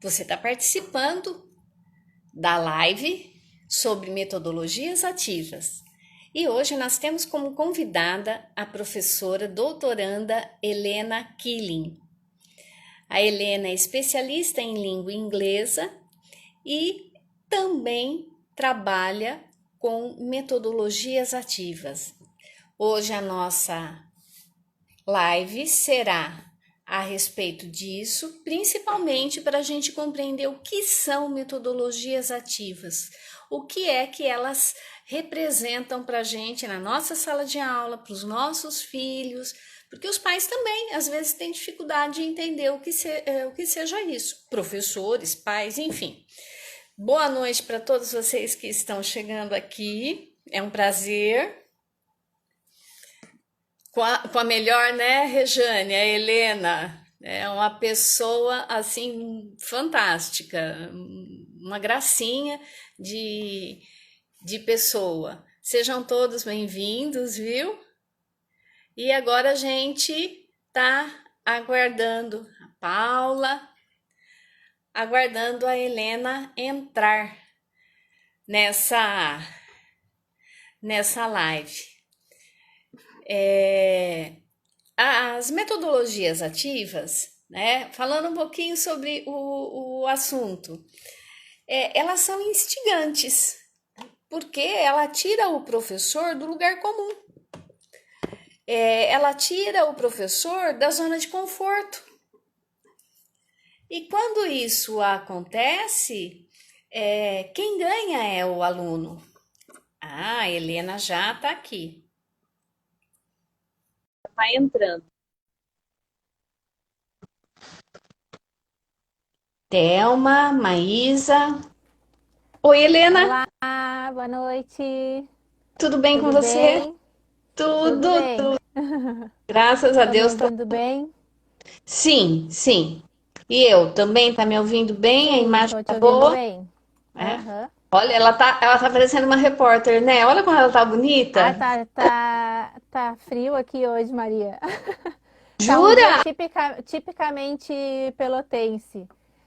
Você está participando da live sobre metodologias ativas. E hoje nós temos como convidada a professora doutoranda Helena Killing. A Helena é especialista em língua inglesa e também trabalha com metodologias ativas. Hoje a nossa live será a respeito disso, principalmente para a gente compreender o que são metodologias ativas, o que é que elas representam para a gente na nossa sala de aula, para os nossos filhos, porque os pais também, às vezes, têm dificuldade de entender o que seja isso, professores, pais, enfim. Boa noite para todos vocês que estão chegando aqui, é um prazer. Com a melhor, né, Rejane, a Helena, é uma pessoa, assim, fantástica, uma gracinha de pessoa. Sejam todos bem-vindos, viu? E agora a gente tá aguardando a Paula, aguardando a Helena entrar nessa live. As metodologias ativas, né? Falando um pouquinho sobre o assunto, elas são instigantes, porque ela tira o professor do lugar comum, ela tira o professor da zona de conforto. E quando isso acontece, quem ganha é o aluno. Ah, a Helena já está aqui. Vai entrando. Thelma, Maísa. Oi, Helena. Olá, boa noite. Tudo bem com Tudo você? bem? Tudo Tudo, bem. tudo. Graças a Estão me Deus. ouvindo bem? Sim, sim. E eu também, tá me ouvindo bem? A Sim, imagem estou te tá ouvindo boa? bem. É. Aham. Olha, ela tá parecendo uma repórter, né? Olha como ela tá Ah, bonita. tá frio aqui hoje, Maria. Tá um dia Jura? tipicamente pelotense.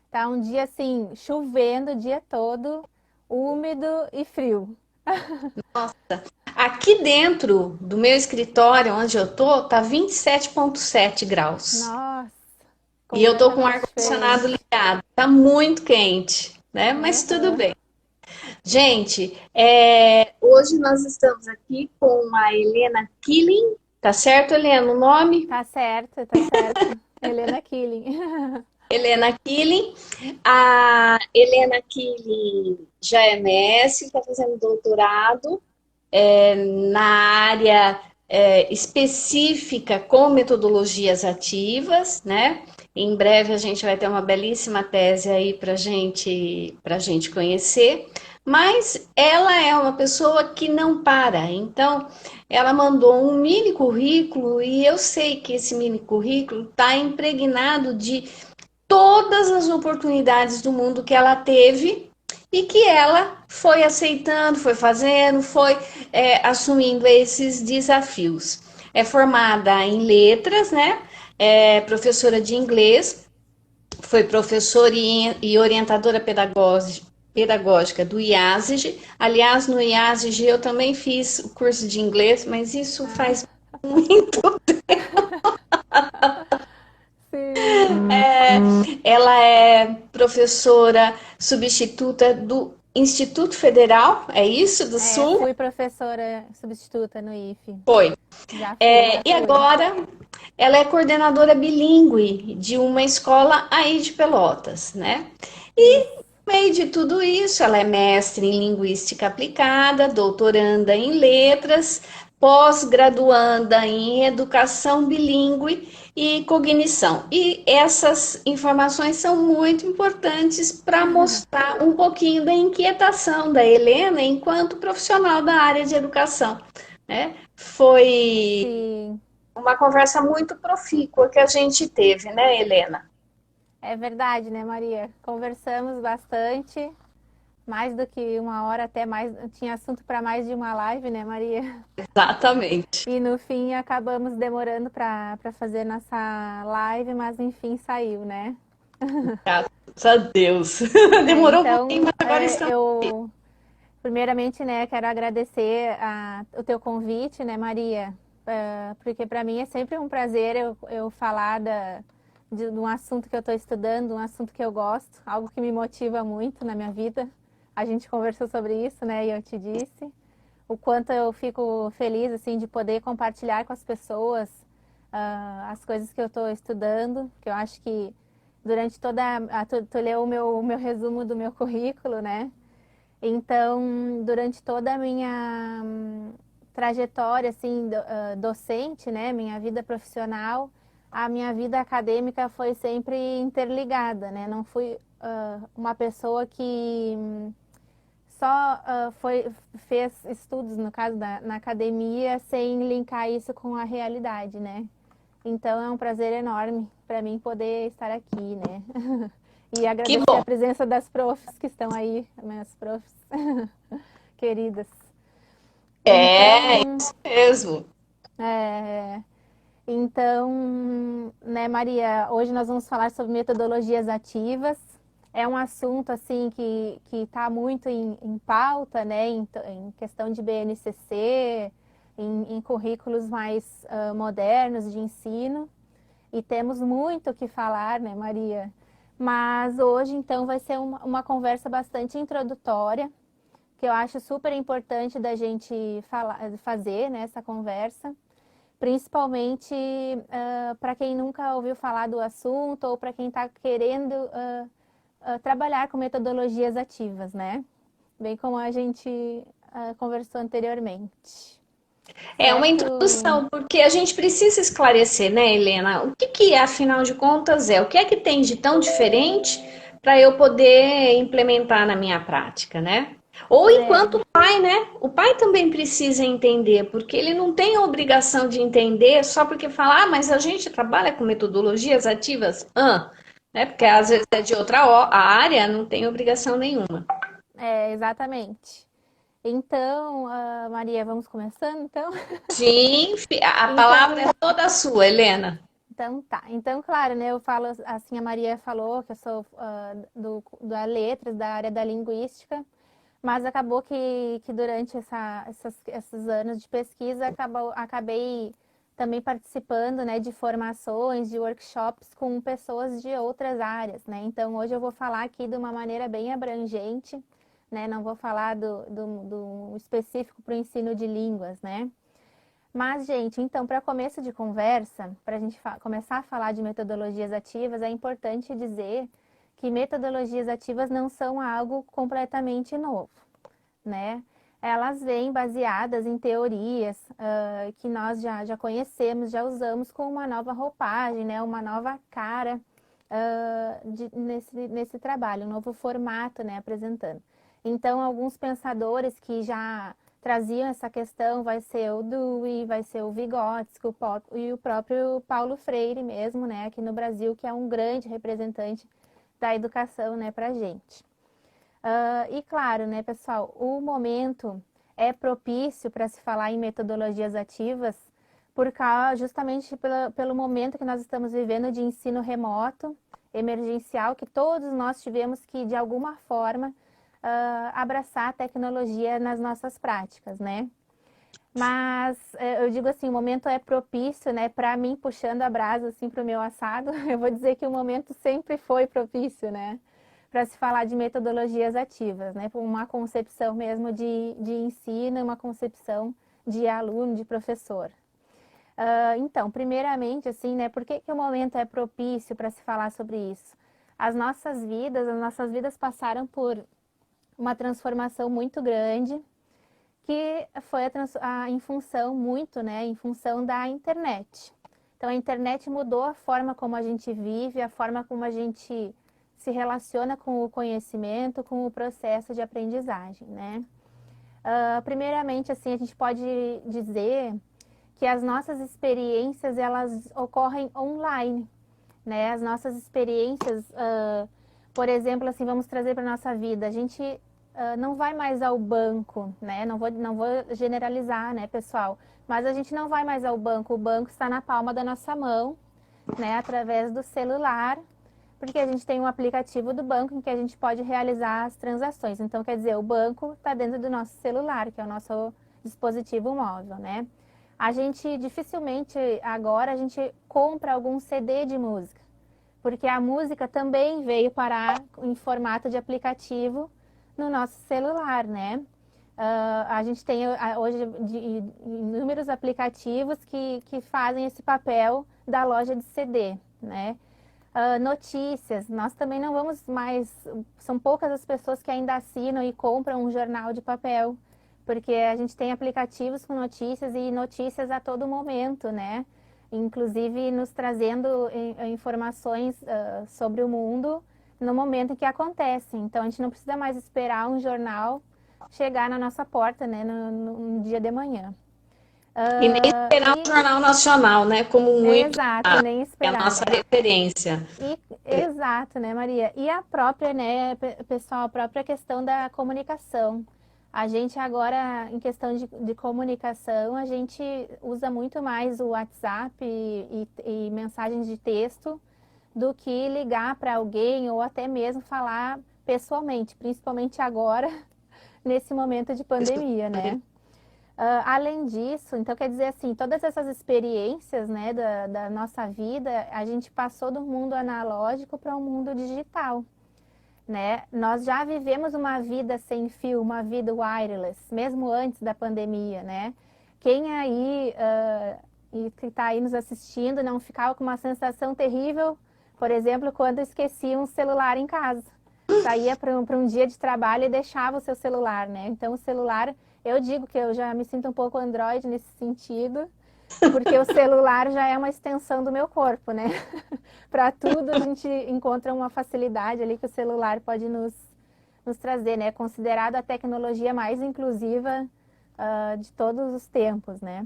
Tá um dia assim, chovendo o dia todo, úmido e frio. Aqui dentro do meu escritório, onde eu tô, tá 27,7 graus. Nossa, E eu tô com o completamente ar-condicionado diferente. ligado. Tá muito quente, né? Mas tudo Aham. bem. Gente, hoje nós estamos aqui com a Helena Killing, tá certo, Helena, o nome? Tá certo, tá certo. Helena Killing. Helena Killing. A Helena Killing já é mestre, está fazendo doutorado na área específica com metodologias ativas, né? Em breve a gente vai ter uma belíssima tese aí para gente conhecer. Mas ela é uma pessoa que não para, então ela mandou um mini currículo e eu sei que esse mini currículo está impregnado de todas as oportunidades do mundo que ela teve e que ela foi aceitando, foi fazendo, foi assumindo esses desafios. É formada em letras, né? É professora de inglês, foi professora e orientadora pedagógica do IASIG. Aliás, no IASIG eu também fiz o curso de inglês, mas isso Ah, faz muito. sim. Ela é professora substituta do Instituto Federal, é isso, do Sul? Fui professora substituta no IFE. Foi. Já fui, já E fui. agora ela é coordenadora bilíngue de uma escola aí de Pelotas, né? E Isso. no meio de tudo isso, ela é mestre em linguística aplicada, doutoranda em letras, pós-graduanda em educação bilíngue e cognição. E essas informações são muito importantes para mostrar um pouquinho da inquietação da Helena enquanto profissional da área de educação, né? Foi Sim, uma conversa muito profícua que a gente teve, né, Helena? é verdade, né, Maria? Conversamos bastante, mais do que uma hora, até mais. Tinha assunto para mais de uma live, né, Maria? Exatamente. E no fim acabamos demorando para fazer nossa live, mas enfim saiu, né? Graças a Deus. Demorou um pouquinho, Então, mas agora estamos. eu primeiramente, né, quero agradecer o teu convite, né, Maria? Porque para mim é sempre um prazer eu falar de um assunto que eu estou estudando, um assunto que eu gosto, algo que me motiva muito na minha vida. A gente conversou sobre isso, né, e eu te disse o quanto eu fico feliz, assim, de poder compartilhar com as pessoas as coisas que eu estou estudando, que eu acho que durante tu leu o meu resumo do meu currículo, né? Então, durante toda a minha trajetória assim, docente, né, minha vida profissional, a minha vida acadêmica foi sempre interligada, né? Não fui uma pessoa que só fez estudos, no caso na academia, sem linkar isso com a realidade, né? Então é um prazer enorme para mim poder estar aqui, né? E Que agradecer a bom. presença das profs que estão aí, minhas profs queridas. É, Então, isso mesmo. é, então, né, Maria, hoje nós vamos falar sobre metodologias ativas. É um assunto assim que está muito em pauta, né, em questão de BNCC, em currículos mais modernos de ensino. E temos muito o que falar, né, Maria? Mas hoje, então, vai ser uma conversa bastante introdutória, que eu acho super importante da gente fazer, né, essa conversa, principalmente para quem nunca ouviu falar do assunto ou para quem está querendo trabalhar com metodologias ativas, né? Bem como a gente conversou anteriormente. É uma Certo? introdução, porque a gente precisa esclarecer, né, Helena? O que que, afinal de contas, é? O que é que tem de tão diferente para eu poder implementar na minha prática, né? Ou É, enquanto pai, né? O pai também precisa entender, porque ele não tem a obrigação de entender só porque fala, ah, mas a gente trabalha com metodologias ativas, né? Porque às vezes é de outra área, não tem obrigação nenhuma. exatamente. Então, Maria, vamos começando, então? Sim, a palavra Então, é toda sua, Helena. Então tá. Então, claro, né? Eu falo assim, a Maria falou que eu sou da letras, da área da linguística, mas acabou que durante esses anos de pesquisa acabei também participando, né, de formações, de workshops com pessoas de outras áreas, né? Então hoje eu vou falar aqui de uma maneira bem abrangente, né? Não vou falar do específico para o ensino de línguas, né? Mas, gente, então, para começo de conversa, para a gente começar a falar de metodologias ativas, é importante dizer que metodologias ativas não são algo completamente novo, né? Elas vêm baseadas em teorias que nós já conhecemos, já usamos com uma nova roupagem, né? Uma nova cara nesse trabalho, um novo formato, né? Apresentando. Então, alguns pensadores que já traziam essa questão vai ser o Dewey, vai ser o Vygotsky e o próprio Paulo Freire mesmo, né? Aqui no Brasil, que é um grande representante da educação, né? Para a gente. E claro, né, pessoal, o momento é propício para se falar em metodologias ativas justamente pelo momento que nós estamos vivendo de ensino remoto, emergencial, que todos nós tivemos que, de alguma forma, abraçar a tecnologia nas nossas práticas, né? Mas eu digo assim, o momento é propício, né? Para mim, puxando a brasa assim para o meu assado, eu vou dizer que o momento sempre foi propício, né? Para se falar de metodologias ativas, né? Uma concepção mesmo de ensino, uma concepção de aluno, de professor. Então, primeiramente, assim, né? Por que o momento é propício para se falar sobre isso? As nossas vidas passaram por uma transformação muito grande, que foi em função muito, né, em função da internet. Então, a internet mudou a forma como a gente vive, a forma como a gente se relaciona com o conhecimento, com o processo de aprendizagem, né? Primeiramente, assim, a gente pode dizer que as nossas experiências, elas ocorrem online, né? As nossas experiências, por exemplo, assim, vamos trazer para a nossa vida. A gente não vai mais ao banco, né? Não vou generalizar, né, pessoal? Mas a gente não vai mais ao banco. O banco está na palma da nossa mão, né? Através do celular. Porque a gente tem um aplicativo do banco em que a gente pode realizar as transações. Então, quer dizer, o banco está dentro do nosso celular, que é o nosso dispositivo móvel, né? A gente dificilmente agora a gente compra algum CD de música, porque a música também veio parar em formato de aplicativo no nosso celular, né? A gente tem hoje inúmeros aplicativos que fazem esse papel da loja de CD, né? Notícias, nós também não vamos mais, são poucas as pessoas que ainda assinam e compram um jornal de papel, porque a gente tem aplicativos com notícias e notícias a todo momento, né? Inclusive nos trazendo informações sobre o mundo no momento em que acontecem. Então a gente não precisa mais esperar um jornal chegar na nossa porta, né, no dia de manhã. E nem esperar o Jornal Nacional, né? Como muito Exato, nem é a esperar. nossa referência. Exato, né, Maria? E a própria, né, pessoal, a própria questão da comunicação. A gente agora, em questão de comunicação, a gente usa muito mais o WhatsApp e mensagens de texto do que ligar para alguém ou até mesmo falar pessoalmente, principalmente agora, nesse momento de pandemia, né? Além disso, então quer dizer assim, todas essas experiências, né, da nossa vida, a gente passou do mundo analógico para o mundo digital, né? Nós já vivemos uma vida sem fio, uma vida wireless, mesmo antes da pandemia, né? Quem aí e que está aí nos assistindo não ficava com uma sensação terrível, por exemplo, quando esquecia um celular em casa. Saía para um dia de trabalho e deixava o seu celular, né? Então o celular, eu digo que eu já me sinto um pouco Android nesse sentido, porque o celular já é uma extensão do meu corpo, né? Para tudo a gente encontra uma facilidade ali que o celular pode nos trazer, né? Considerado a tecnologia mais inclusiva de todos os tempos, né?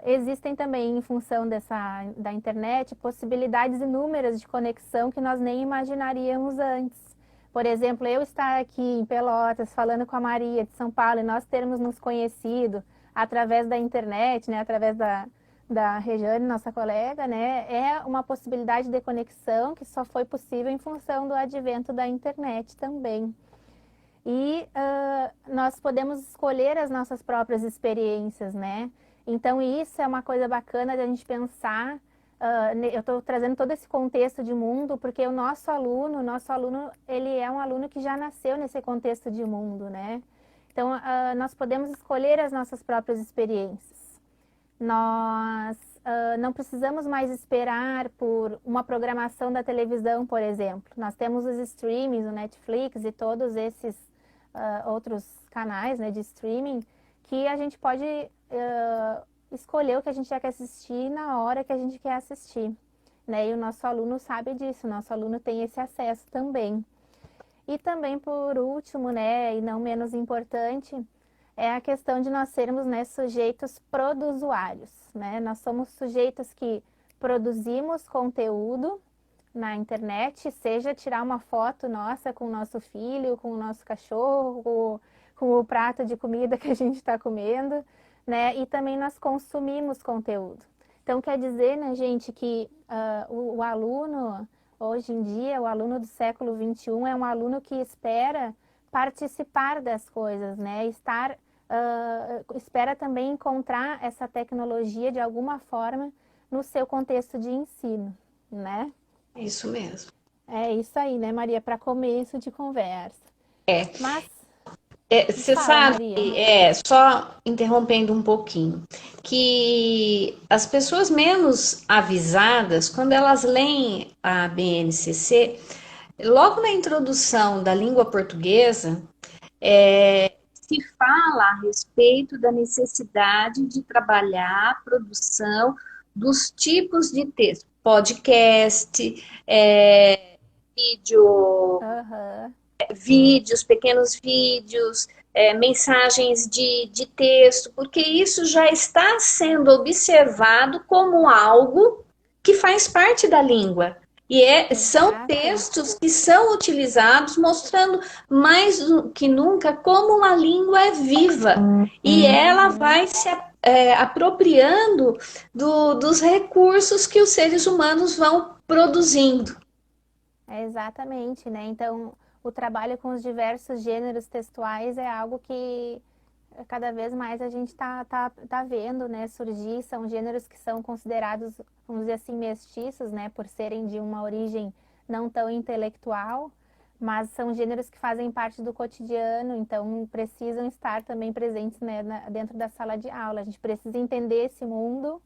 Existem também, em função da internet, possibilidades inúmeras de conexão que nós nem imaginaríamos antes. Por exemplo, eu estar aqui em Pelotas falando com a Maria de São Paulo e nós termos nos conhecido através da internet, né, através da Regiane, nossa colega, né, é uma possibilidade de conexão que só foi possível em função do advento da internet também. E nós podemos escolher as nossas próprias experiências, né? Então, isso é uma coisa bacana da gente pensar. Eu estou trazendo todo esse contexto de mundo, porque o nosso aluno, ele é um aluno que já nasceu nesse contexto de mundo, né? Então, nós podemos escolher as nossas próprias experiências. Nós não precisamos mais esperar por uma programação da televisão, por exemplo. Nós temos os streamings, o Netflix e todos esses outros canais, né, de streaming, que a gente pode escolher o que a gente quer assistir na hora que a gente quer assistir, né? E o nosso aluno sabe disso, o nosso aluno tem esse acesso também. E também, por último, né, e não menos importante, é a questão de nós sermos, né, sujeitos produzuários, né? Nós somos sujeitos que produzimos conteúdo na internet, seja tirar uma foto nossa com o nosso filho, com o nosso cachorro, com o prato de comida que a gente está comendo, né? E também nós consumimos conteúdo. Então, quer dizer, né, gente, que o aluno, hoje em dia, o aluno do século XXI é um aluno que espera participar das coisas, né? Espera também encontrar essa tecnologia de alguma forma no seu contexto de ensino, né? É isso mesmo. É isso aí, né, Maria? Para começo de conversa. Mas Você fala, sabe, Maria. só interrompendo um pouquinho, que as pessoas menos avisadas, quando elas leem a BNCC, logo na introdução da língua portuguesa, se fala a respeito da necessidade de trabalhar a produção dos tipos de texto, podcast, vídeo, Aham. vídeos, pequenos vídeos, mensagens de texto, porque isso já está sendo observado como algo que faz parte da língua. E são Exato. textos que são utilizados mostrando mais do que nunca como a língua é viva. E ela vai se apropriando dos recursos que os seres humanos vão produzindo. É exatamente, né? Então, o trabalho com os diversos gêneros textuais é algo que cada vez mais a gente tá vendo, né, surgir. São gêneros que são considerados, vamos dizer assim, mestiços, né, por serem de uma origem não tão intelectual, mas são gêneros que fazem parte do cotidiano, então precisam estar também presentes, né, dentro da sala de aula. A gente precisa entender esse mundo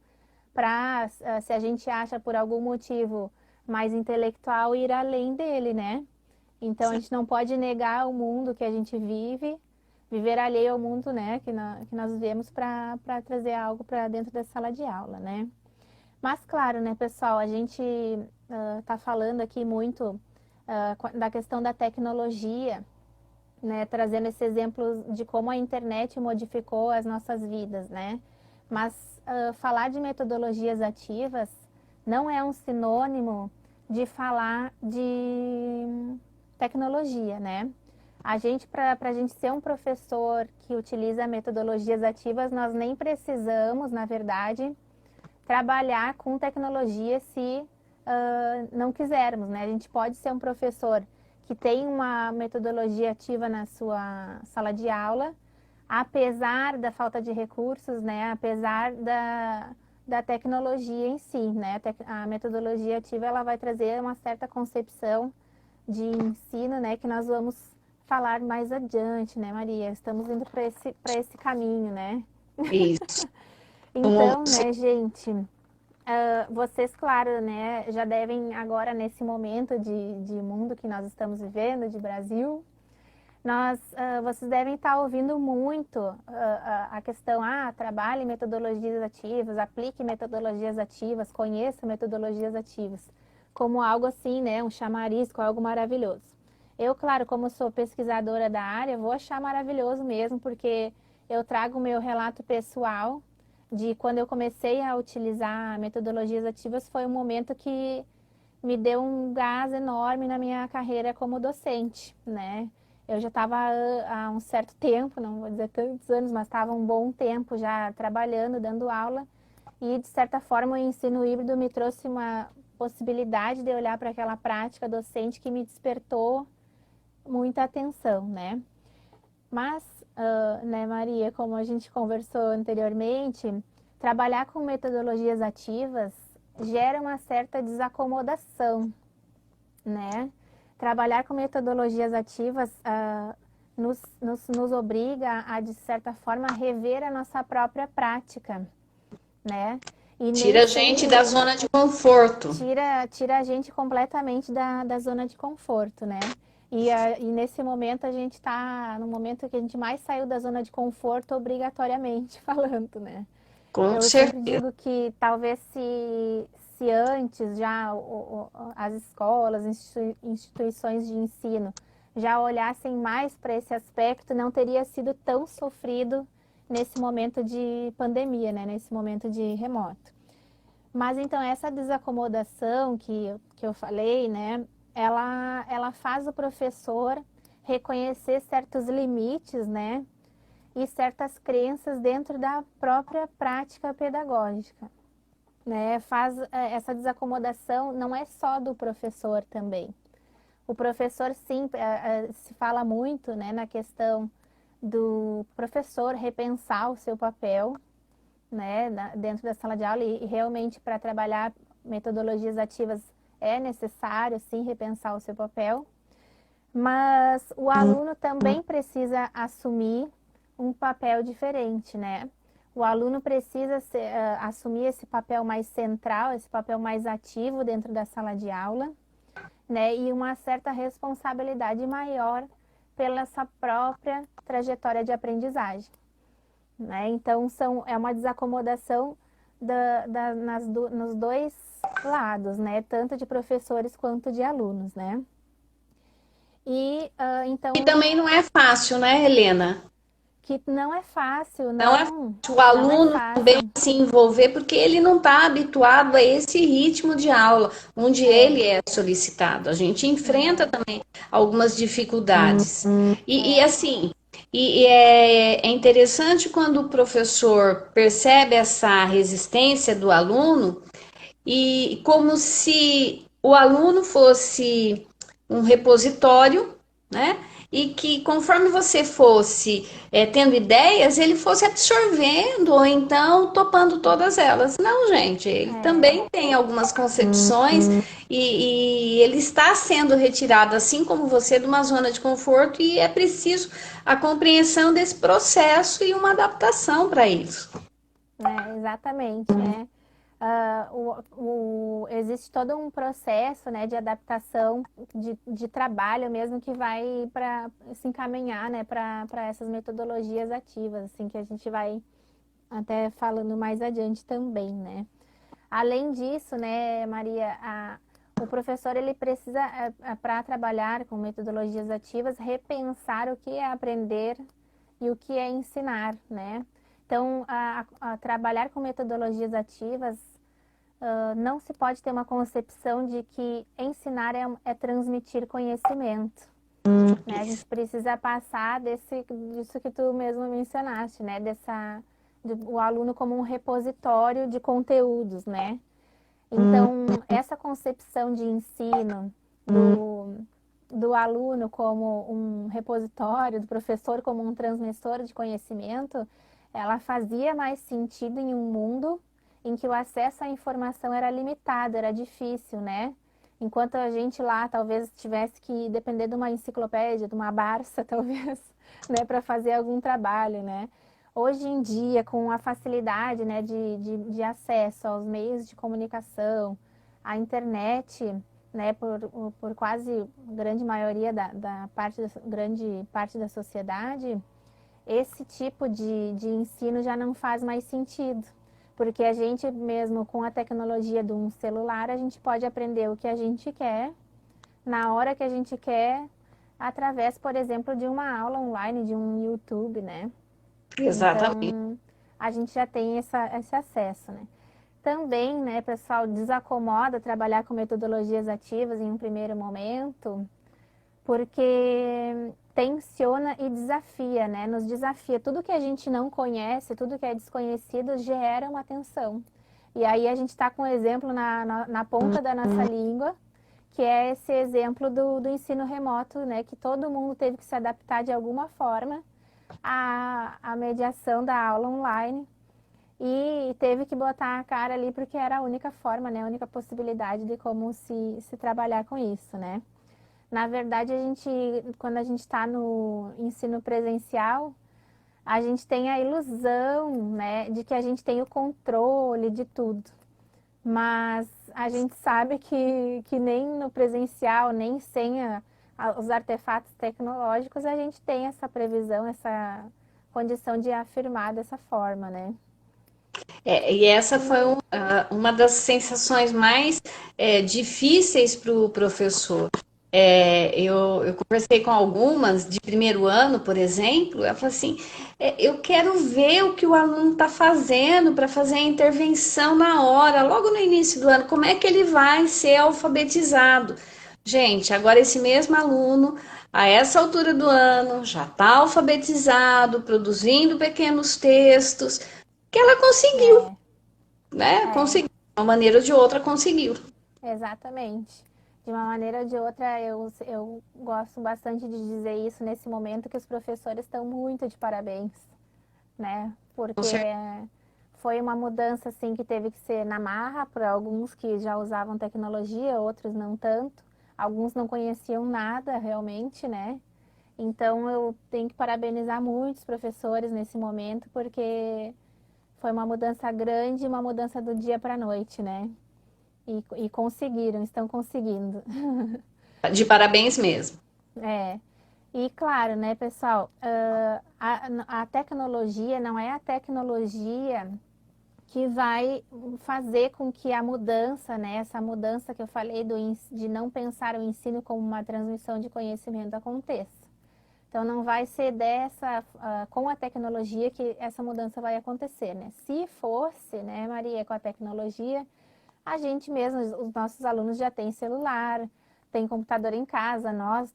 para, se a gente acha por algum motivo mais intelectual, ir além dele, né? Então a gente não pode negar o mundo que a gente vive, viver alheio ao mundo, né, que nós vivemos para trazer algo para dentro da sala de aula, né? Mas claro, né, pessoal, a gente está falando aqui muito da questão da tecnologia, né, trazendo esse exemplo de como a internet modificou as nossas vidas, né? Mas falar de metodologias ativas não é um sinônimo de falar de tecnologia, né? Para a gente ser um professor que utiliza metodologias ativas, nós nem precisamos, na verdade, trabalhar com tecnologia se não quisermos, né? A gente pode ser um professor que tem uma metodologia ativa na sua sala de aula, apesar da falta de recursos, né? Apesar da tecnologia em si, né? A metodologia ativa ela vai trazer uma certa concepção de ensino, né? Que nós vamos falar mais adiante, né, Maria? Estamos indo para esse caminho, né? Isso. Como Então, né, gente, vocês, claro, né, já devem agora, nesse momento de mundo que nós estamos vivendo, de Brasil, vocês devem estar ouvindo muito a questão, trabalhe metodologias ativas, aplique metodologias ativas, conheça metodologias ativas, como algo assim, né, um chamariz, com algo maravilhoso. Eu, claro, como sou pesquisadora da área, vou achar maravilhoso mesmo, porque eu trago o meu relato pessoal de quando eu comecei a utilizar metodologias ativas, foi um momento que me deu um gás enorme na minha carreira como docente, né? Eu já estava há um certo tempo, não vou dizer tantos anos, mas estava um bom tempo já trabalhando, dando aula, e de certa forma o ensino híbrido me trouxe uma possibilidade de olhar para aquela prática docente que me despertou muita atenção, né? Mas, né, Maria, como a gente conversou anteriormente, trabalhar com metodologias ativas gera uma certa desacomodação, né? Trabalhar com metodologias ativas nos obriga a, de certa forma, rever a nossa própria prática, né? E nem tira a gente da sempre zona de conforto. tira a gente completamente da zona de conforto, né? E nesse momento a gente está no momento que a gente mais saiu da zona de conforto obrigatoriamente falando, né? Com Eu sempre certeza. digo que talvez se antes já as escolas, instituições de ensino já olhassem mais para esse aspecto, não teria sido tão sofrido nesse momento de pandemia, né? Nesse momento de remoto. Mas então essa desacomodação que eu falei, né? Ela faz o professor reconhecer certos limites, né? E certas crenças dentro da própria prática pedagógica, né? Essa desacomodação não é só do professor também. O professor, sim, se fala muito, né, na questão do professor repensar o seu papel, né, dentro da sala de aula e realmente para trabalhar metodologias ativas é necessário, sim, repensar o seu papel. Mas o aluno também precisa assumir um papel diferente, né? O aluno precisa assumir esse papel mais central, esse papel mais ativo dentro da sala de aula, né? E uma certa responsabilidade maior pela sua própria trajetória de aprendizagem, né? Então, é uma desacomodação nos dois lados, né? Tanto de professores quanto de alunos, né? E E então, também não é fácil, né, Helena? que não é fácil, Não é não, fácil o não é aluno também fácil. se envolver, porque ele não está habituado a esse ritmo de aula, onde É, ele é solicitado. A gente enfrenta é, também algumas dificuldades. E é. assim, é interessante quando o professor percebe essa resistência do aluno, e como se o aluno fosse um repositório, né? E que conforme você fosse tendo ideias, ele fosse absorvendo ou então topando todas elas. Não, gente, ele É, também tem algumas concepções e ele está sendo retirado, assim como você, de uma zona de conforto e é preciso a compreensão desse processo e uma adaptação para isso. né, exatamente, né? Existe todo um processo, né, de adaptação de trabalho mesmo que vai para se encaminhar, né, para essas metodologias ativas, assim, que a gente vai até falando mais adiante também, né? Além disso, né, Maria, o professor ele precisa, para trabalhar com metodologias ativas, repensar o que é aprender e o que é ensinar, né? Então, a trabalhar com metodologias ativas, não se pode ter uma concepção de que ensinar é transmitir conhecimento, né? A gente precisa passar disso que tu mesmo mencionaste, né? O aluno como um repositório de conteúdos, né? Então, essa concepção de ensino do aluno como um repositório, do professor como um transmissor de conhecimento, ela fazia mais sentido em um mundo em que o acesso à informação era limitado, era difícil, né? Enquanto a gente lá talvez tivesse que depender de uma enciclopédia, de uma Barça, talvez, né, para fazer algum trabalho, né? Hoje em dia, com a facilidade, né, de acesso aos meios de comunicação, à internet, né, por quase grande maioria grande parte da sociedade, esse tipo de ensino já não faz mais sentido. Porque a gente mesmo com a tecnologia de um celular, a gente pode aprender o que a gente quer, na hora que a gente quer, através, por exemplo, de uma aula online, de um YouTube, né? Exatamente. Então, a gente já tem esse acesso, né? Também, né, pessoal, desacomoda trabalhar com metodologias ativas em um primeiro momento, porque tensiona e desafia, né? Nos desafia. Tudo que a gente não conhece, tudo que é desconhecido, gera uma tensão. E aí a gente está com um exemplo na ponta da nossa língua, que é esse exemplo do ensino remoto, né? Que todo mundo teve que se adaptar de alguma forma à mediação da aula online e teve que botar a cara ali porque era a única forma, né? A única possibilidade de como se trabalhar com isso, né? Na verdade, quando a gente está no ensino presencial, a gente tem a ilusão, né, de que a gente tem o controle de tudo. Mas a gente sabe que nem no presencial, nem sem os artefatos tecnológicos, a gente tem essa previsão, essa condição de afirmar dessa forma, né? E essa foi uma das sensações mais difíceis para o professor. Eu conversei com algumas de primeiro ano, por exemplo, ela falou assim: eu quero ver o que o aluno está fazendo para fazer a intervenção na hora, logo no início do ano, como é que ele vai ser alfabetizado. Gente, agora esse mesmo aluno, a essa altura do ano, já está alfabetizado, produzindo pequenos textos, que ela conseguiu, É, né? é. Conseguiu, de uma maneira ou de outra conseguiu. Exatamente. De uma maneira ou de outra, eu gosto bastante de dizer isso nesse momento que os professores estão muito de parabéns, né? Com Porque certeza. foi uma mudança assim que teve que ser na marra para alguns que já usavam tecnologia, outros não tanto. Alguns não conheciam nada realmente, né? Então eu tenho que parabenizar muitos professores nesse momento porque foi uma mudança grande, uma mudança do dia para a noite, né? E conseguiram, estão conseguindo. De parabéns mesmo. É. E claro, né, pessoal, a tecnologia não é a tecnologia que vai fazer com que a mudança, né, essa mudança que eu falei de não pensar o ensino como uma transmissão de conhecimento aconteça. Então, não vai ser com a tecnologia que essa mudança vai acontecer, né? Se fosse, né, Maria, com a tecnologia, a gente mesmo, os nossos alunos já têm celular, tem computador em casa, nós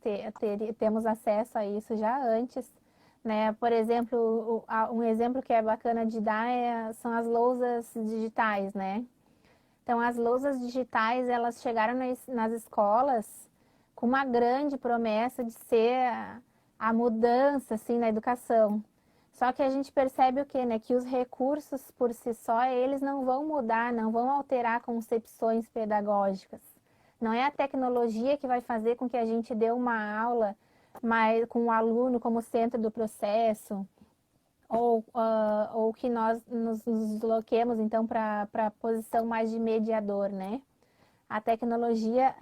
temos acesso a isso já antes, né? Por exemplo, um exemplo que é bacana de dar são as lousas digitais, né? Então, as lousas digitais, elas chegaram nas escolas com uma grande promessa de ser a mudança assim, na educação. Só que a gente percebe o quê, né? Que os recursos por si só, eles não vão mudar, não vão alterar concepções pedagógicas. Não é a tecnologia que vai fazer com que a gente dê uma aula mas, com o aluno como centro do processo, ou que nós nos desloquemos, então, para a posição mais de mediador, né? A tecnologia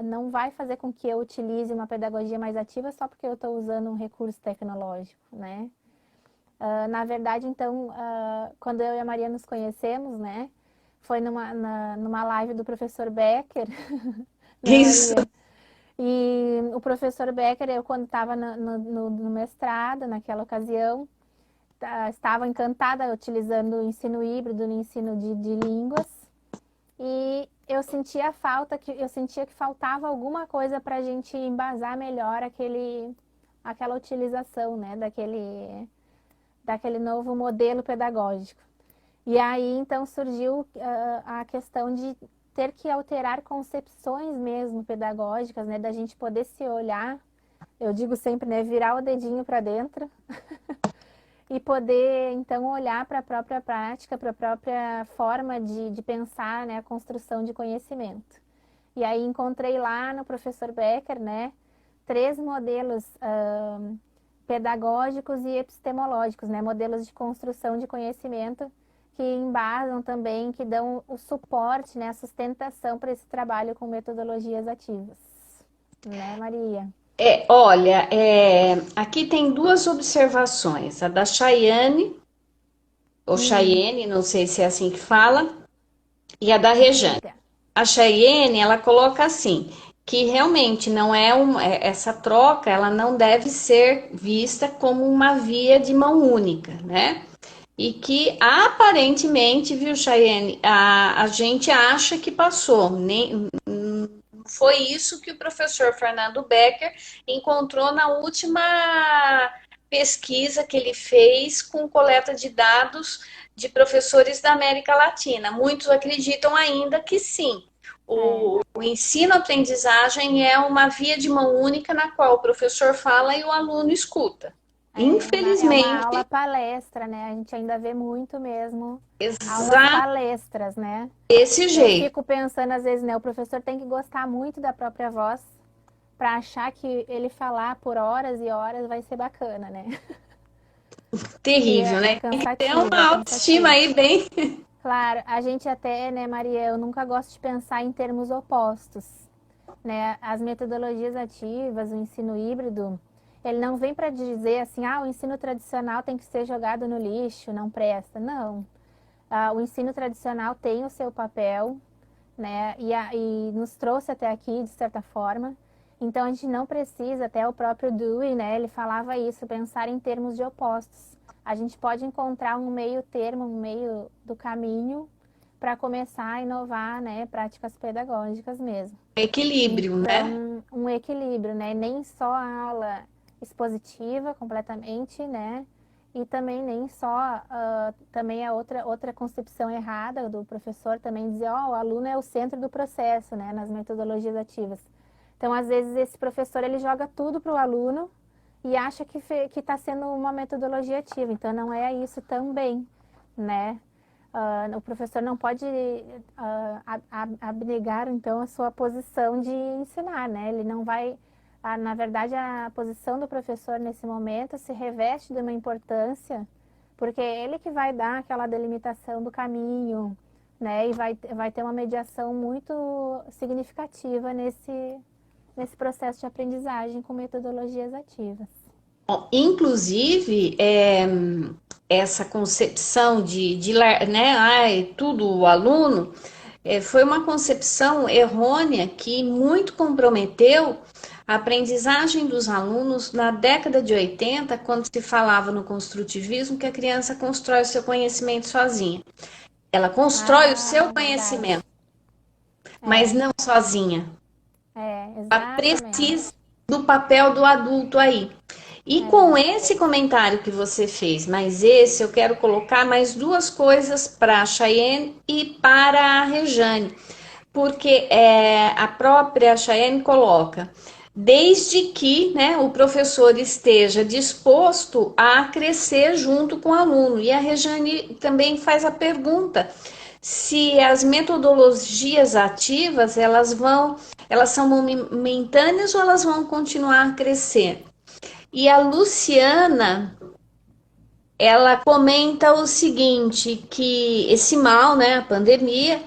não vai fazer com que eu utilize uma pedagogia mais ativa só porque eu estou usando um recurso tecnológico, né? Na verdade, então, quando eu e a Maria nos conhecemos, né? Foi numa live do professor Becker, né, Isso. Maria? E o professor Becker, eu quando estava no mestrado, naquela ocasião, estava encantada utilizando o ensino híbrido no ensino de línguas. E eu sentia que faltava alguma coisa para a gente embasar melhor aquela utilização, né, daquele novo modelo pedagógico. E aí, então, surgiu a questão de ter que alterar concepções mesmo pedagógicas, né, da gente poder se olhar, eu digo sempre, né, virar o dedinho para dentro e poder, então, olhar para a própria prática, para a própria forma de pensar, né, a construção de conhecimento. E aí encontrei lá no professor Becker, né, 3 modelos pedagógicos e epistemológicos, né, modelos de construção de conhecimento que embasam também, que dão o suporte, né, a sustentação para esse trabalho com metodologias ativas. Né, Maria? Olha, aqui tem 2 observações, a da Chayane, ou Chayenne, não sei se é assim que fala, e a da Rejane. Diga. A Chayenne, ela coloca assim, que realmente não essa troca, ela não deve ser vista como uma via de mão única, né? E que aparentemente, viu, Chayenne, a gente acha que passou. Foi isso que o professor Fernando Becker encontrou na última pesquisa que ele fez com coleta de dados de professores da América Latina. Muitos acreditam ainda que sim. O ensino-aprendizagem é uma via de mão única na qual o professor fala e o aluno escuta. É uma Infelizmente, aula palestra, né? A gente ainda vê muito mesmo aulas exato palestras, né? desse Eu jeito. fico pensando às vezes, né? O professor tem que gostar muito da própria voz para achar que ele falar por horas e horas vai ser bacana, né? Que Terrível, é né? Tem que ter cansativo, é uma autoestima cansativo. aí bem. Claro, a gente até, né, Maria, eu nunca gosto de pensar em termos opostos, né? As metodologias ativas, o ensino híbrido, ele não vem para dizer assim, o ensino tradicional tem que ser jogado no lixo, não presta. Não. O ensino tradicional tem o seu papel, né? E nos trouxe até aqui, de certa forma. Então, a gente não precisa, até o próprio Dewey, né? Ele falava isso, pensar em termos de opostos. A gente pode encontrar um meio termo, um meio do caminho para começar a inovar, né? Práticas pedagógicas mesmo. Equilíbrio, né? Então, um equilíbrio, né? Nem só a aula expositiva completamente, né? E também nem só, também a outra concepção errada do professor também dizer, o aluno é o centro do processo, né? Nas metodologias ativas. Então, às vezes, esse professor, ele joga tudo para o aluno e acha que está sendo uma metodologia ativa. Então, não é isso também, né? O professor não pode abnegar, então, a sua posição de ensinar, né? Ele não vai... na verdade, a posição do professor nesse momento se reveste de uma importância, porque é ele que vai dar aquela delimitação do caminho, né? E vai ter uma mediação muito significativa nesse processo de aprendizagem com metodologias ativas. Bom, inclusive, essa concepção né, tudo o aluno, foi uma concepção errônea que muito comprometeu a aprendizagem dos alunos na década de 80, quando se falava no construtivismo que a criança constrói o seu conhecimento sozinha. Ela constrói o seu Verdade. conhecimento, mas não sozinha. Ela Exatamente. precisa do papel do adulto aí. E com esse comentário que você fez, mas esse eu quero colocar mais 2 coisas para a Chayenne e para a Rejane, porque a própria Chayenne coloca, desde que, né, o professor esteja disposto a crescer junto com o aluno. E a Rejane também faz a pergunta se as metodologias ativas, elas são momentâneas ou elas vão continuar a crescer. E a Luciana, ela comenta o seguinte, que esse mal, né, a pandemia,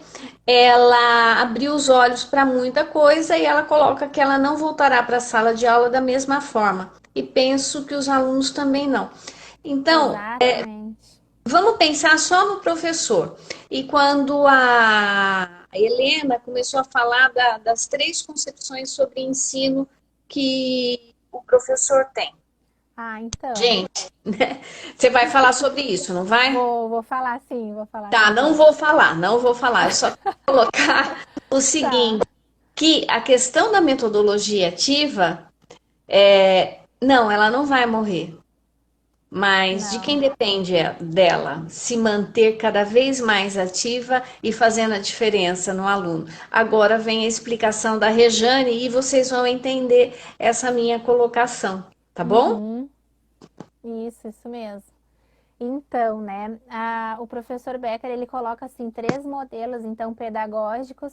ela abriu os olhos para muita coisa e ela coloca que ela não voltará para a sala de aula da mesma forma. E penso que os alunos também não. Então, Exatamente. vamos pensar só no professor. E quando a Helena começou a falar das três concepções sobre ensino que o professor tem. Ah, então. Gente, né? Você vai falar sobre isso, não vai? Vou falar sim, vou falar Tá, sim. não vou falar. Eu só quero colocar o seguinte, Tá. que a questão da metodologia ativa, não, ela não vai morrer. Mas de quem Não. depende dela se manter cada vez mais ativa e fazendo a diferença no aluno. Agora vem a explicação da Rejane e vocês vão entender essa minha colocação, tá bom? Uhum. Isso mesmo. Então, né, o professor Becker, ele coloca, assim, três modelos, então, pedagógicos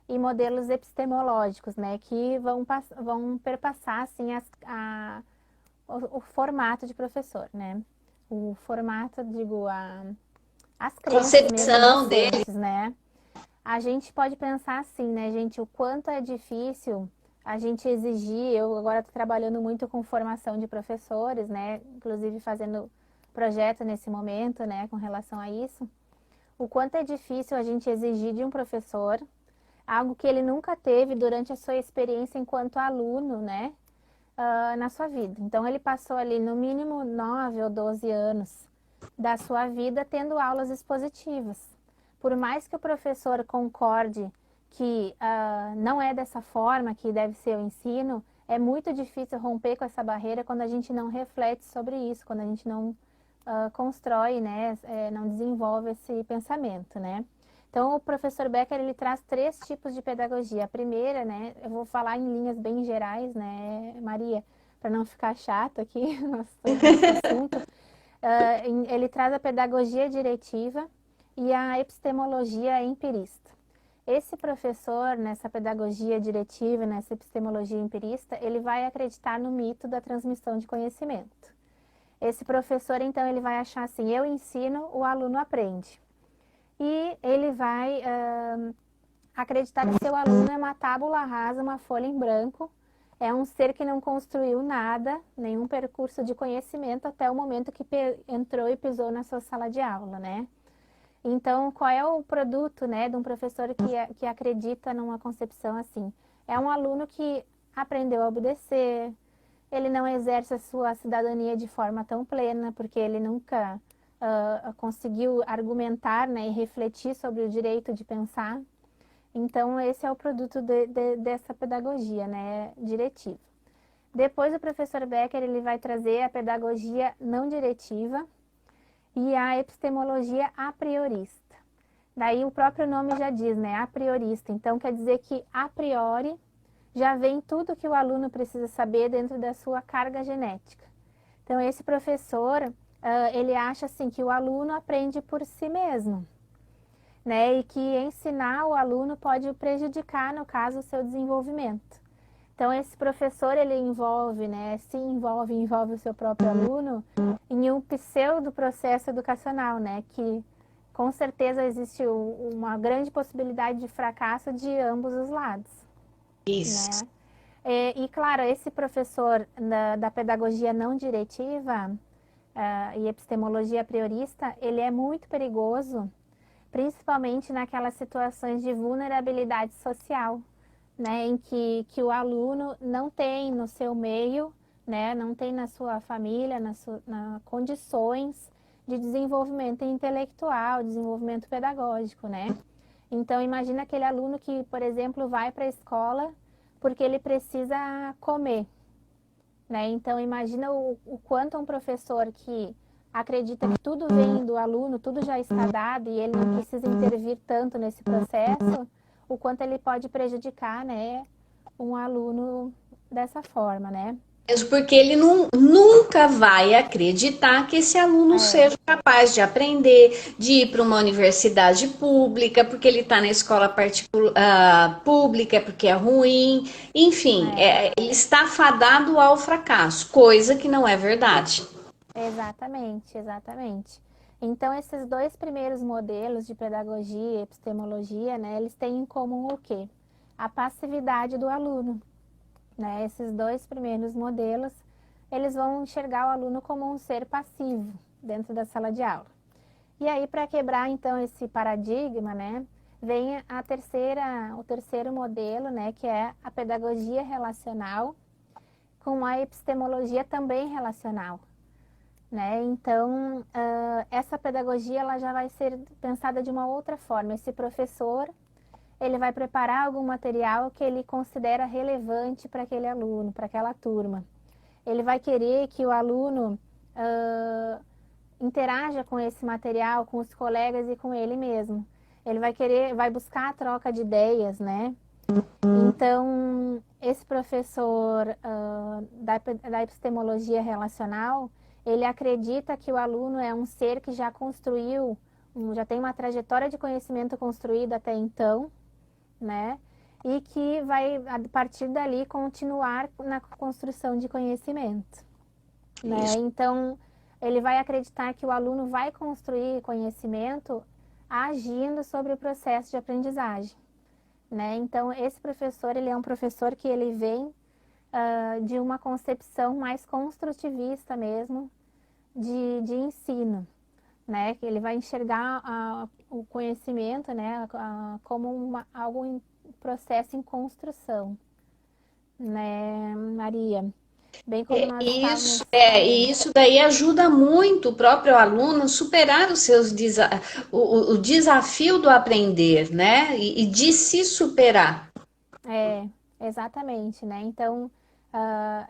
e modelos epistemológicos, né, que vão perpassar, assim, o formato de professor, né, o formato, digo, as crenças mesmo Concepção dele. docentes, né. A gente pode pensar assim, né, gente, o quanto é difícil a gente exigir. Eu agora estou trabalhando muito com formação de professores, né, inclusive fazendo projeto nesse momento, né, com relação a isso. O quanto é difícil a gente exigir de um professor algo que ele nunca teve durante a sua experiência enquanto aluno, né, na sua vida. Então, ele passou ali no mínimo 9 ou 12 anos da sua vida tendo aulas expositivas. Por mais que o professor concorde que não é dessa forma que deve ser o ensino, é muito difícil romper com essa barreira quando a gente não reflete sobre isso, quando a gente não constrói, né, não desenvolve esse pensamento, né? Então, o professor Becker, ele traz três tipos de pedagogia. A primeira, né, eu vou falar em linhas bem gerais, né, Maria, para não ficar chato aqui nosso assunto. Ele traz a pedagogia diretiva e a epistemologia empirista. Esse professor, nessa pedagogia diretiva, nessa epistemologia empirista, ele vai acreditar no mito da transmissão de conhecimento. Esse professor, então, ele vai achar assim, eu ensino, o aluno aprende. E ele vai acreditar que seu aluno é uma tábula rasa, uma folha em branco, é um ser que não construiu nada, nenhum percurso de conhecimento até o momento que entrou e pisou na sua sala de aula, né? Então, qual é o produto, né, de um professor que acredita numa concepção assim? É um aluno que aprendeu a obedecer, ele não exerce a sua cidadania de forma tão plena, porque ele nunca conseguiu argumentar, né, e refletir sobre o direito de pensar. Então, esse é o produto dessa pedagogia, né, diretiva. Depois, o professor Becker, ele vai trazer a pedagogia não diretiva e a epistemologia a priorista. Daí, o próprio nome já diz, né, a priorista. Então, quer dizer que, a priori, já vem tudo que o aluno precisa saber dentro da sua carga genética. Então, esse professor, ele acha, assim, que o aluno aprende por si mesmo, né? E que ensinar o aluno pode prejudicar, no caso, o seu desenvolvimento. Então, esse professor, ele envolve, né? Envolve o seu próprio aluno em um pseudo processo educacional, né? Que, com certeza, existe uma grande possibilidade de fracasso de ambos os lados, Isso. né? E, claro, esse professor da pedagogia não diretiva e epistemologia priorista, ele é muito perigoso, principalmente naquelas situações de vulnerabilidade social, né, em que o aluno não tem no seu meio, né, não tem na sua família, condições de desenvolvimento intelectual, desenvolvimento pedagógico, né? Então, imagina aquele aluno que, por exemplo, vai para a escola porque ele precisa comer, né? Então, imagina o quanto um professor que acredita que tudo vem do aluno, tudo já está dado e ele não precisa intervir tanto nesse processo, o quanto ele pode prejudicar, né, um aluno dessa forma, né? Mesmo porque ele nunca vai acreditar que esse aluno É, seja capaz de aprender, de ir para uma universidade pública, porque ele está na escola pública, porque é ruim, enfim, é, ele está fadado ao fracasso, coisa que não é verdade. exatamente, exatamente. Então, esses dois primeiros modelos de pedagogia e epistemologia, né, eles têm em comum o quê? A passividade do aluno, né? Esses dois primeiros modelos, eles vão enxergar o aluno como um ser passivo dentro da sala de aula. E aí, para quebrar então esse paradigma, né, vem o terceiro modelo, né, que é a pedagogia relacional, com a epistemologia também relacional, né? Então, essa pedagogia ela já vai ser pensada de uma outra forma. Esse professor, ele vai preparar algum material que ele considera relevante para aquele aluno, para aquela turma. Ele vai querer que o aluno interaja com esse material, com os colegas e com ele mesmo. Ele vai querer, vai buscar a troca de ideias, né? Então, esse professor da epistemologia relacional, ele acredita que o aluno é um ser que já construiu, já tem uma trajetória de conhecimento construída até então, né? E que vai, a partir dali, continuar na construção de conhecimento, né? Isso. Então, ele vai acreditar que o aluno vai construir conhecimento agindo sobre o processo de aprendizagem, né? Então, esse professor, ele é um professor que ele vem de uma concepção mais construtivista mesmo de ensino, né? Que ele vai enxergar o conhecimento, né, como algo em processo em construção, né, Maria? Bem como nós estávamos E falando. isso daí ajuda muito o próprio aluno a superar o desafio do aprender, né? E de se superar. É, exatamente, né? Então,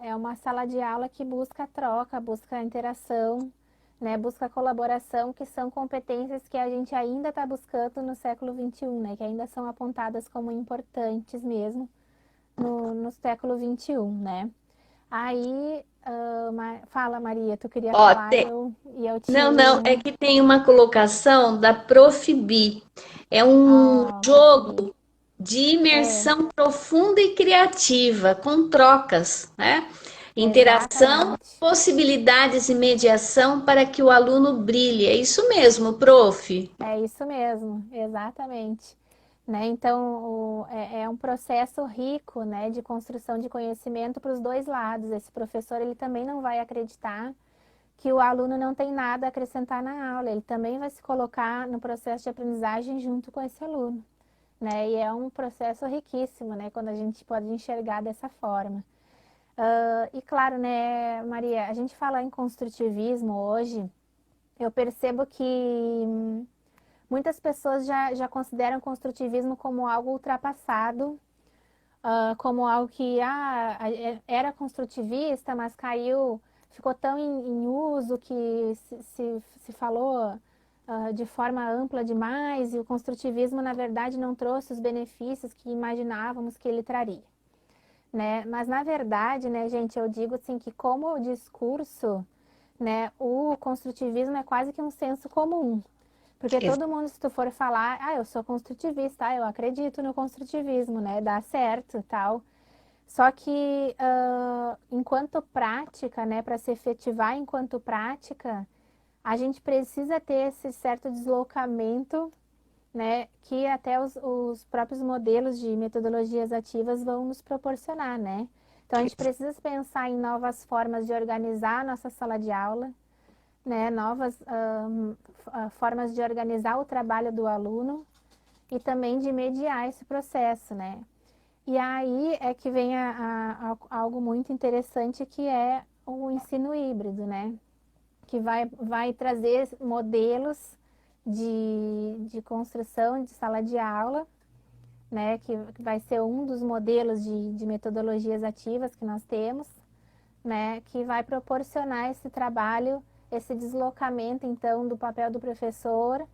é uma sala de aula que busca troca, busca interação, né? Busca colaboração, que são competências que a gente ainda está buscando no século XXI, né? Que ainda são apontadas como importantes mesmo no século XXI, né? Aí, fala, Maria, tu queria Ó, falar e eu te... não, não, é que tem uma colocação da Profib. É um Ah, percebi. jogo de É, imersão profunda e criativa, com trocas, né? Interação, exatamente. possibilidades e mediação para que o aluno brilhe. É isso mesmo, prof. É isso mesmo, exatamente. Né? Então, é um processo rico, né, de construção de conhecimento para os dois lados. Esse professor, ele também não vai acreditar que o aluno não tem nada a acrescentar na aula. Ele também vai se colocar no processo de aprendizagem junto com esse aluno, né? E é um processo riquíssimo, né, quando a gente pode enxergar dessa forma. E claro, né, Maria, a gente fala em construtivismo hoje, eu percebo que muitas pessoas já consideram o construtivismo como algo ultrapassado, como algo que era construtivista, mas caiu, ficou tão em uso que se falou de forma ampla demais, e o construtivismo, na verdade, não trouxe os benefícios que imaginávamos que ele traria, né? Mas, na verdade, né, gente, eu digo assim que como discurso, né, o construtivismo é quase que um senso comum. Porque todo mundo, se tu for falar, eu sou construtivista, eu acredito no construtivismo, né? Dá certo e tal. Só que, enquanto prática, né, para se efetivar enquanto prática, a gente precisa ter esse certo deslocamento, né, que até os próprios modelos de metodologias ativas vão nos proporcionar, né? Então, a gente precisa pensar em novas formas de organizar a nossa sala de aula, né, novas formas de organizar o trabalho do aluno e também de mediar esse processo, né? E aí é que vem algo muito interessante, que é o ensino híbrido, né? Que vai trazer modelos de construção de sala de aula, né? Que vai ser um dos modelos de metodologias ativas que nós temos, né, que vai proporcionar esse trabalho, esse deslocamento, então, do papel do professor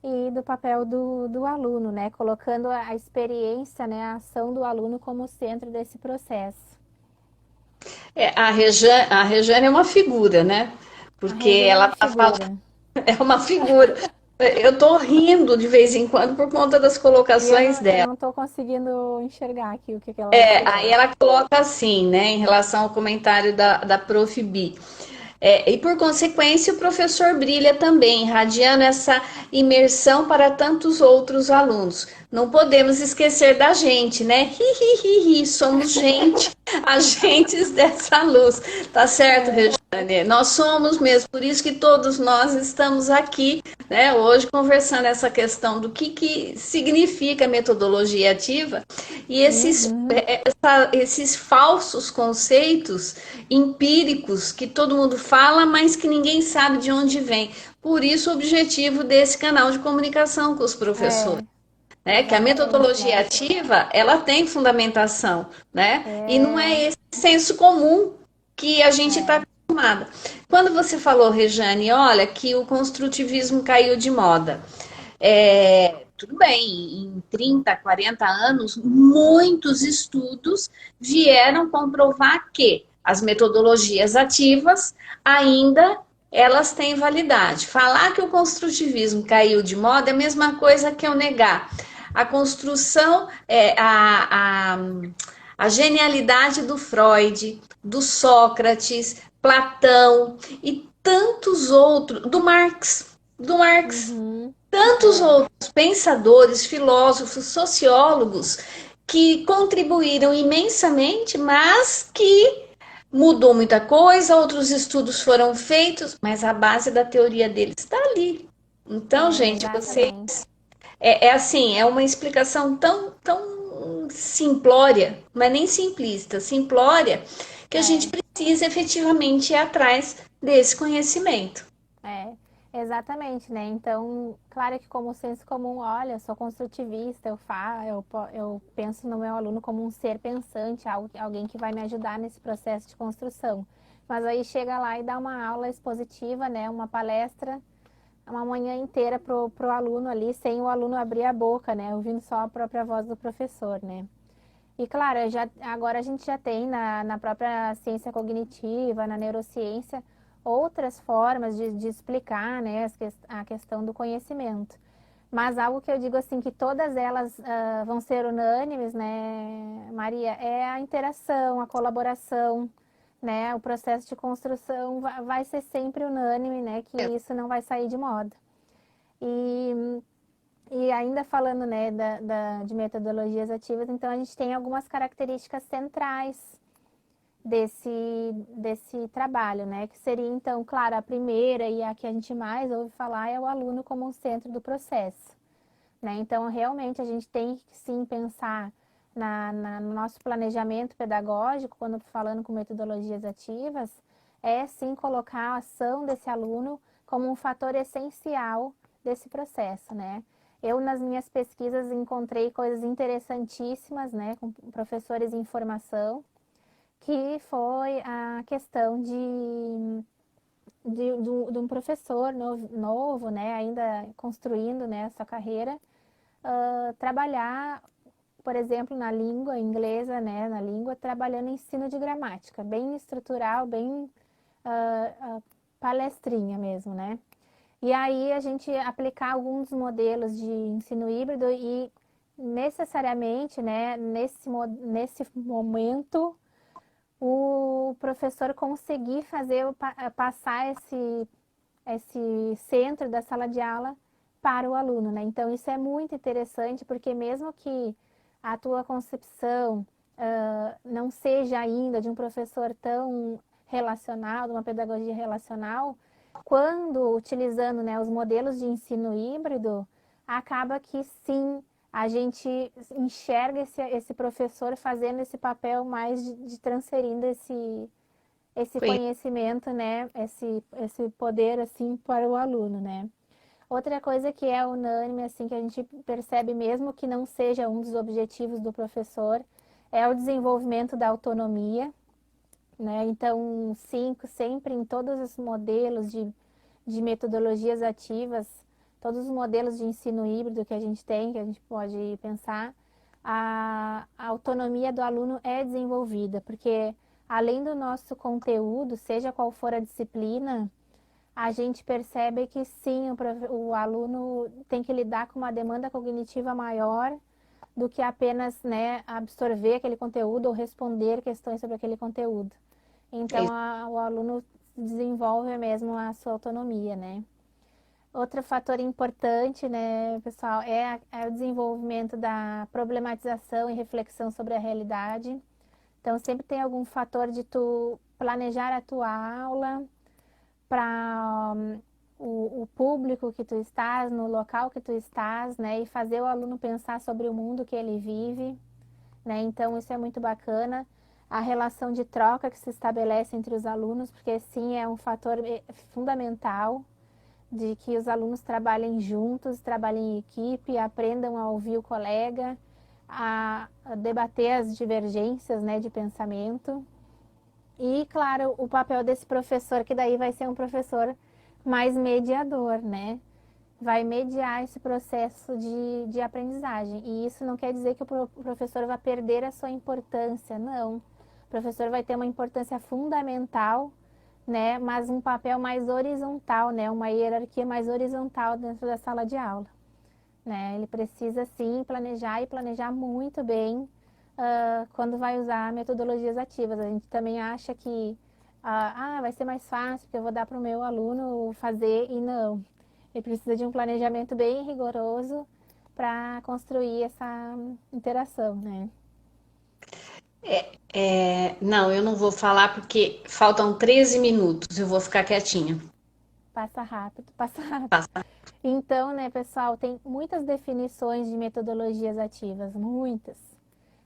e do papel do aluno, né, colocando a experiência, né, a ação do aluno como centro desse processo. A Rejane é uma figura, né? A Porque Regina é ela uma tá falando, figura. é uma figura. Eu tô rindo de vez em quando por conta das E eu colocações não, dela. não tô conseguindo enxergar aqui o que que ela Aí escreveu. ela coloca assim, né, em relação ao comentário da Prof. Bi. E por consequência, o professor brilha também, irradiando essa imersão para tantos outros alunos. Não podemos esquecer da gente, né? Hi, hi, hi, hi. Somos gente, agentes dessa luz. Tá certo, É, Rejane? Nós somos mesmo, por isso que todos nós estamos aqui, né, hoje conversando essa questão do que significa metodologia ativa e uhum, esses falsos conceitos empíricos que todo mundo fala, mas que ninguém sabe de onde vem. Por isso, o objetivo desse canal de comunicação com os professores, é, né? Que a exatamente, metodologia né? ativa, ela tem fundamentação, né? E não É, é esse senso comum que a gente está é, acostumada. Quando você falou, Rejane, olha, que o construtivismo caiu de moda. Tudo bem, em 30, 40 anos, muitos estudos vieram comprovar que as metodologias ativas ainda elas têm validade. Falar que o construtivismo caiu de moda é a mesma coisa que eu negar a construção, a genialidade do Freud, do Sócrates, Platão e tantos outros, do Marx, uhum, tantos é, outros pensadores, filósofos, sociólogos que contribuíram imensamente, mas que mudou muita coisa, outros estudos foram feitos, mas a base da teoria deles está ali. Então, gente, você exatamente. assim, é uma explicação tão simplória, mas nem simplista, simplória, que a gente É. precisa efetivamente ir atrás desse conhecimento. É, exatamente, né? Então, claro que como senso comum, olha, eu sou construtivista, eu penso no meu aluno como um ser pensante, alguém que vai me ajudar nesse processo de construção. Mas aí chega lá e dá uma aula expositiva, né? Uma palestra, uma manhã inteira pro aluno ali, sem o aluno abrir a boca, né? Ouvindo só a própria voz do professor, né? E claro, agora a gente já tem na própria ciência cognitiva, na neurociência, outras formas de explicar, né, a questão do conhecimento. Mas algo que eu digo assim, que todas elas vão ser unânimes, né, Maria, é a interação, a colaboração, né, o processo de construção vai ser sempre unânime, né, que isso não vai sair de moda. E e ainda falando, né, de metodologias ativas, então a gente tem algumas características centrais desse, desse trabalho, né, que seria, então, claro, a primeira e a que a gente mais ouve falar é o aluno como um centro do processo, né, então realmente a gente tem que sim pensar no nosso planejamento pedagógico, quando falando com metodologias ativas, é sim colocar a ação desse aluno como um fator essencial desse processo, né? Eu, nas minhas pesquisas, encontrei coisas interessantíssimas, né, com professores em formação, que foi a questão de um professor novo, né, ainda construindo, né, essa carreira, trabalhar, por exemplo, na língua inglesa, né, na língua, trabalhando ensino de gramática, bem estrutural, bem palestrinha mesmo, né? E aí a gente aplicar alguns modelos de ensino híbrido e necessariamente, né, nesse momento, o professor conseguir fazer, passar esse centro da sala de aula para o aluno, né? Então, isso é muito interessante, porque mesmo que a tua concepção não seja ainda de um professor tão relacional, de uma pedagogia relacional, quando utilizando, né, os modelos de ensino híbrido, acaba que sim, a gente enxerga esse professor fazendo esse papel mais de transferindo esse conhecimento, né, esse poder, assim, para o aluno, né. Outra coisa que é unânime, assim, que a gente percebe mesmo que não seja um dos objetivos do professor, é o desenvolvimento da autonomia, né? Então, sim, sempre em todos os modelos de metodologias ativas, todos os modelos de ensino híbrido que a gente tem, que a gente pode pensar, a autonomia do aluno é desenvolvida, porque além do nosso conteúdo, seja qual for a disciplina, a gente percebe que sim, o aluno tem que lidar com uma demanda cognitiva maior do que apenas, né, absorver aquele conteúdo ou responder questões sobre aquele conteúdo. É Então, isso. o aluno desenvolve mesmo a sua autonomia, né? Outro fator importante, né, pessoal, é o desenvolvimento da problematização e reflexão sobre a realidade. Então, sempre tem algum fator de tu planejar a tua aula para o público que tu estás, no local que tu estás, né, e fazer o aluno pensar sobre o mundo que ele vive, né? Então, isso é muito bacana. A relação de troca que se estabelece entre os alunos, porque sim, é um fator fundamental de que os alunos trabalhem juntos, trabalhem em equipe, aprendam a ouvir o colega, a debater as divergências, né, de pensamento. E, claro, o papel desse professor, que daí vai ser um professor mais mediador, né? Vai mediar esse processo de aprendizagem. E isso não quer dizer que o professor vai perder a sua importância, não. O professor vai ter uma importância fundamental, né? Mas um papel mais horizontal, né? Uma hierarquia mais horizontal dentro da sala de aula, né? Ele precisa, sim, planejar e planejar muito bem quando vai usar metodologias ativas. A gente também acha que vai ser mais fácil, porque eu vou dar para o meu aluno fazer, e não. Ele precisa de um planejamento bem rigoroso para construir essa interação, né? Não, eu não vou falar porque faltam 13 minutos, eu vou ficar quietinha. Passa rápido, passa rápido. Passa. Então, né, pessoal, tem muitas definições de metodologias ativas, muitas,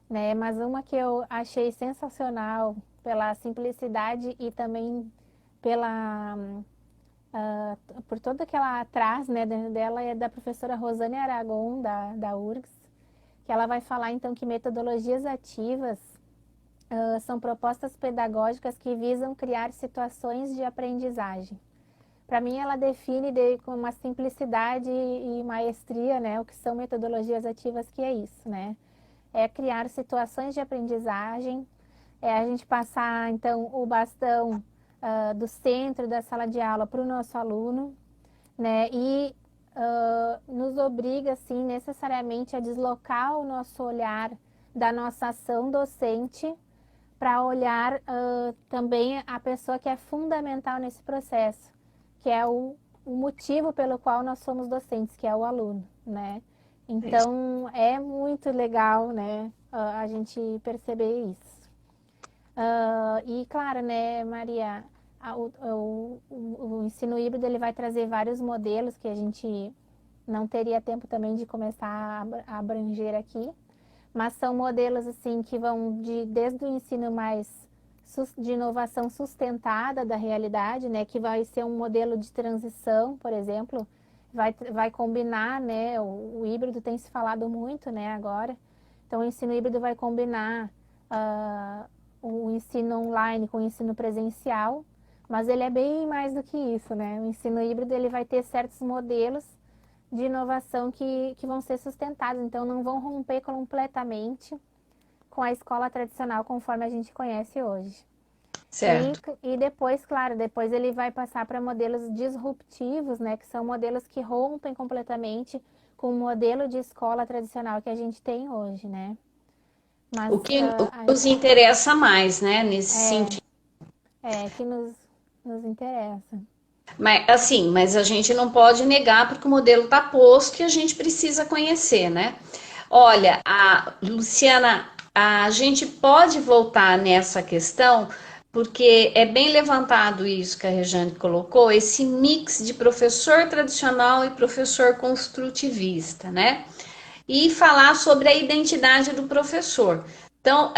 né? Mas uma que eu achei sensacional pela simplicidade e também pela por toda que ela traz, né, dentro dela, é da professora Rosane Aragon, da URGS, que ela vai falar, então, que metodologias ativas são propostas pedagógicas que visam criar situações de aprendizagem. Para mim, ela define com uma simplicidade e maestria, né, o que são metodologias ativas, que é isso, né? É criar situações de aprendizagem, é a gente passar, então, o bastão do centro da sala de aula para o nosso aluno, né? E nos obriga, assim, necessariamente a deslocar o nosso olhar da nossa ação docente para olhar também a pessoa que é fundamental nesse processo, que é o motivo pelo qual nós somos docentes, que é o aluno, né? É isso. Então, é muito legal, né, a gente perceber isso. E claro, né, Maria, o ensino híbrido ele vai trazer vários modelos que a gente não teria tempo também de começar a abranger aqui, mas são modelos assim que vão desde o ensino mais de inovação sustentada da realidade, né, que vai ser um modelo de transição, por exemplo, vai combinar, né, o híbrido tem se falado muito, né, agora. Então, o ensino híbrido vai combinar ah, o ensino online com o ensino presencial, mas ele é bem mais do que isso, né? O ensino híbrido ele vai ter certos modelos de inovação que vão ser sustentados, então não vão romper completamente com a escola tradicional conforme a gente conhece hoje. Certo. E depois, claro, depois ele vai passar para modelos disruptivos, né, que são modelos que rompem completamente com o modelo de escola tradicional que a gente tem hoje, né? Mas O que nos interessa mais, né, nesse é, sentido. que nos interessa. Mas a gente não pode negar porque o modelo está posto e a gente precisa conhecer, né? Olha, a Luciana, a gente pode voltar nessa questão porque é bem levantado isso que a Rejane colocou, esse mix de professor tradicional e professor construtivista, né? E falar sobre a identidade do professor. Então,